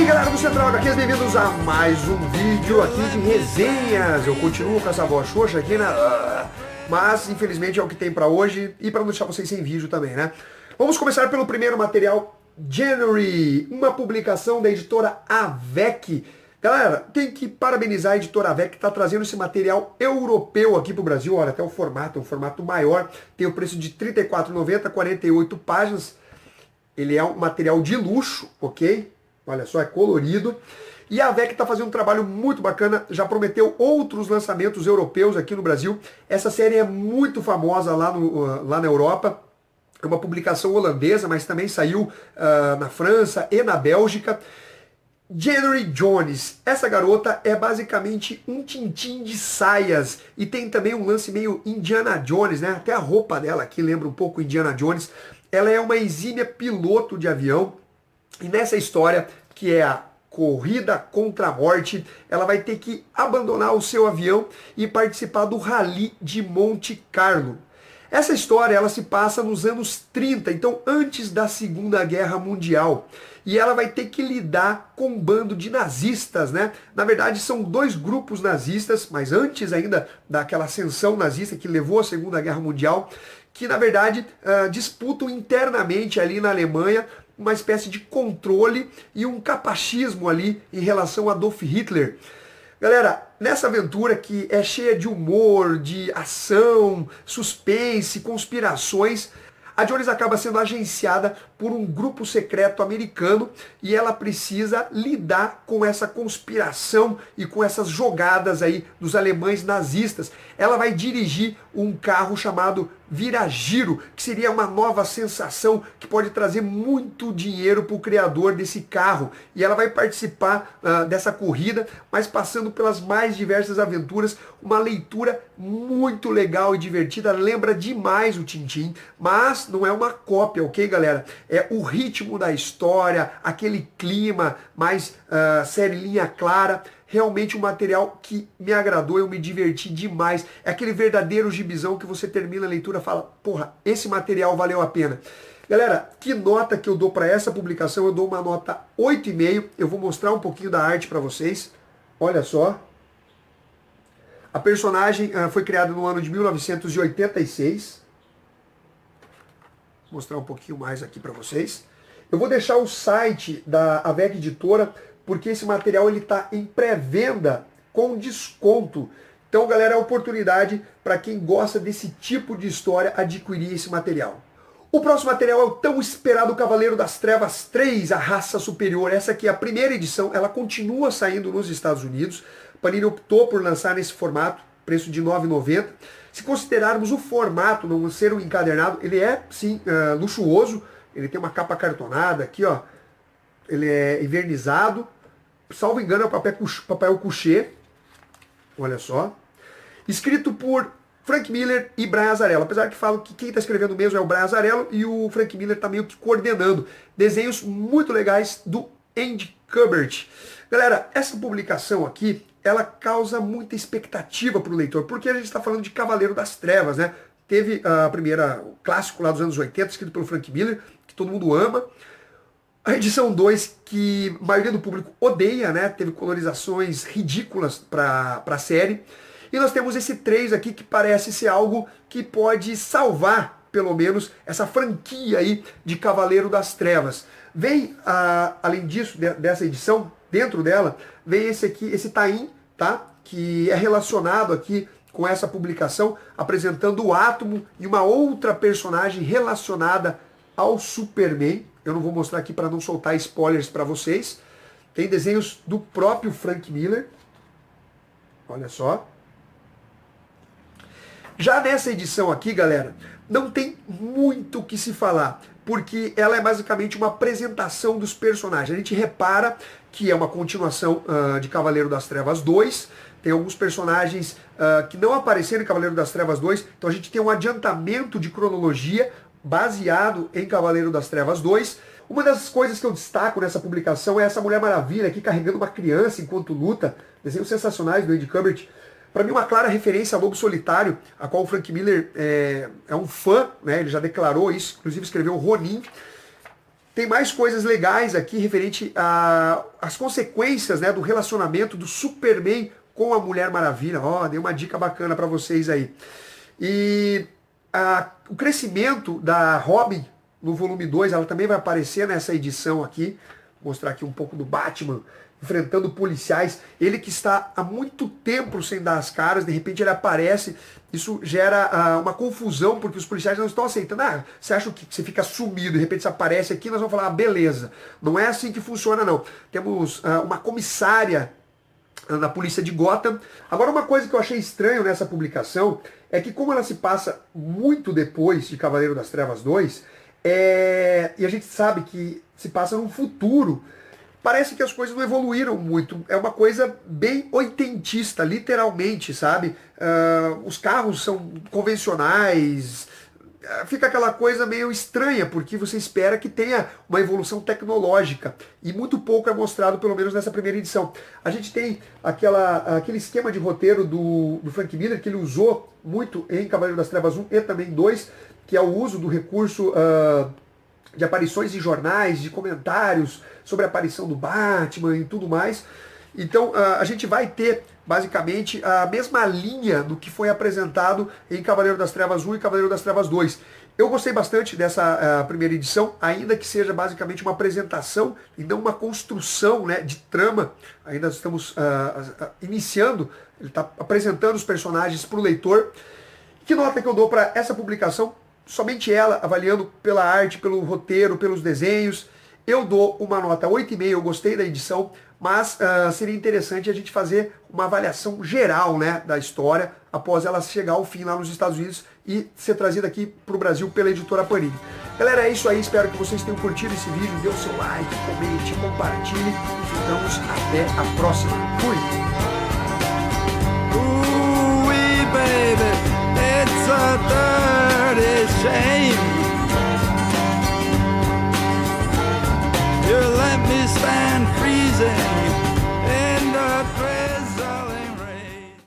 Galera do Central HQs, bem-vindos a mais um vídeo aqui de resenhas. Eu continuo com essa voz xoxa aqui, né? Mas infelizmente é o que tem pra hoje e pra não deixar vocês sem vídeo também, né? Vamos começar pelo primeiro material, January, uma publicação da editora Avec. Galera, tem que parabenizar a editora Avec que está trazendo esse material europeu aqui pro Brasil. Olha, até o formato, é um formato maior, tem o preço de R$ 34,90, 48 páginas. Ele é um material de luxo, ok? Olha só, é colorido. E a Avec está fazendo um trabalho muito bacana, já prometeu outros lançamentos europeus aqui no Brasil. Essa série é muito famosa lá na Europa. É uma publicação holandesa, mas também saiu na França e na Bélgica. January Jones, essa garota é basicamente um Tintin de saias e tem também um lance meio Indiana Jones, né? Até a roupa dela aqui lembra um pouco Indiana Jones. Ela é uma exímia piloto de avião. E nessa história, que é a corrida contra a morte, ela vai ter que abandonar o seu avião e participar do Rally de Monte Carlo. Essa história ela se passa nos anos 30, então antes da Segunda Guerra Mundial. E ela vai ter que lidar com um bando de nazistas, né? Na verdade são dois grupos nazistas, mas antes ainda daquela ascensão nazista que levou à Segunda Guerra Mundial, que na verdade disputam internamente ali na Alemanha uma espécie de controle e um capachismo ali em relação a Adolf Hitler. Galera, nessa aventura que é cheia de humor, de ação, suspense, conspirações, a Jones acaba sendo agenciada por um grupo secreto americano e ela precisa lidar com essa conspiração e com essas jogadas aí dos alemães nazistas. Ela vai dirigir um carro chamado Viragiro, que seria uma nova sensação que pode trazer muito dinheiro para o criador desse carro. E ela vai participar dessa corrida, mas passando pelas mais diversas aventuras. Uma leitura muito legal e divertida, lembra demais o Tintin, mas não é uma cópia, ok, galera? É o ritmo da história, aquele clima mais série linha clara. Realmente um material que me agradou, eu me diverti demais. É aquele verdadeiro gibizão que você termina a leitura e fala, porra, esse material valeu a pena. Galera, que nota que eu dou para essa publicação? Eu dou uma nota 8,5. Eu vou mostrar um pouquinho da arte para vocês. Olha só. A personagem foi criada no ano de 1986. Vou mostrar um pouquinho mais aqui para vocês. Eu vou deixar o site da Avec Editora, porque esse material ele está em pré-venda com desconto. Então, galera, é a oportunidade para quem gosta desse tipo de história adquirir esse material. O próximo material é o tão esperado Cavaleiro das Trevas 3, a Raça Superior. Essa aqui é a primeira edição, ela continua saindo nos Estados Unidos. A Panini optou por lançar nesse formato, preço de R$ 9,90. Se considerarmos o formato, não ser um encadernado, ele é, sim, luxuoso. Ele tem uma capa cartonada aqui, ó. Ele é envernizado. Salvo engano, é o papel couché. Olha só. Escrito por Frank Miller e Brian Azzarello. Apesar que falo que quem está escrevendo mesmo é o Brian Azzarello e o Frank Miller está meio que coordenando. Desenhos muito legais do Andy Kubert. Galera, essa publicação aqui, ela causa muita expectativa para o leitor, porque a gente está falando de Cavaleiro das Trevas, né? Teve a primeira, o clássico lá dos anos 80, escrito pelo Frank Miller, que todo mundo ama. A edição 2, que a maioria do público odeia, né? Teve colorizações ridículas para a série. E nós temos esse 3 aqui, que parece ser algo que pode salvar, pelo menos, essa franquia aí de Cavaleiro das Trevas. Vem, além disso, dessa edição, dentro dela, vem esse aqui, esse tain, tá? Que é relacionado aqui com essa publicação, apresentando o Átomo e uma outra personagem relacionada ao Superman. Eu não vou mostrar aqui para não soltar spoilers para vocês. Tem desenhos do próprio Frank Miller. Olha só. Já nessa edição aqui, galera, não tem muito o que se falar, porque ela é basicamente uma apresentação dos personagens. A gente repara que é uma continuação de Cavaleiro das Trevas 2. Tem alguns personagens que não apareceram em Cavaleiro das Trevas 2. Então a gente tem um adiantamento de cronologia baseado em Cavaleiro das Trevas 2. Uma das coisas que eu destaco nessa publicação é essa Mulher Maravilha aqui carregando uma criança enquanto luta. Desenhos sensacionais do Andy Kubert. Para mim, uma clara referência a Lobo Solitário, a qual o Frank Miller é um fã, né? Ele já declarou isso, inclusive escreveu o Ronin. tem mais coisas legais aqui referente às consequências, né, do relacionamento do Superman com a Mulher Maravilha. Ó, dei uma dica bacana para vocês aí. E o crescimento da Robin no volume 2, ela também vai aparecer nessa edição aqui. Vou mostrar aqui um pouco do Batman enfrentando policiais. Ele que está há muito tempo sem dar as caras, de repente ele aparece. Isso gera uma confusão, porque os policiais não estão aceitando. Você acha que você fica sumido, de repente você aparece aqui, nós vamos falar, beleza. Não é assim que funciona, não. Temos uma comissária na polícia de Gotham. Agora, uma coisa que eu achei estranho nessa publicação é que, como ela se passa muito depois de Cavaleiro das Trevas 2, e a gente sabe que se passa num futuro, parece que as coisas não evoluíram muito. É uma coisa bem oitentista, literalmente, sabe? Os carros são convencionais. Fica aquela coisa meio estranha, porque você espera que tenha uma evolução tecnológica. E muito pouco é mostrado, pelo menos nessa primeira edição. A gente tem aquele esquema de roteiro do Frank Miller, que ele usou muito em Cavaleiro das Trevas 1 e também 2, que é o uso do recurso de aparições em jornais, de comentários sobre a aparição do Batman e tudo mais. Então a gente vai ter basicamente a mesma linha do que foi apresentado em Cavaleiro das Trevas 1 e Cavaleiro das Trevas 2. Eu gostei bastante dessa primeira edição, ainda que seja basicamente uma apresentação e não uma construção, né, de trama. Ainda estamos iniciando, ele está apresentando os personagens para o leitor. Que nota que eu dou para essa publicação? Somente ela, avaliando pela arte, pelo roteiro, pelos desenhos. Eu dou uma nota 8,5, eu gostei da edição, mas seria interessante a gente fazer uma avaliação geral, né, da história, após ela chegar ao fim lá nos Estados Unidos e ser trazida aqui para o Brasil pela editora Panini. Galera, é isso aí, espero que vocês tenham curtido esse vídeo, dê o seu like, comente, compartilhe e ficamos até a próxima. Fui! Ooh-wee, baby, it's a dirty shame. You let me stand freezing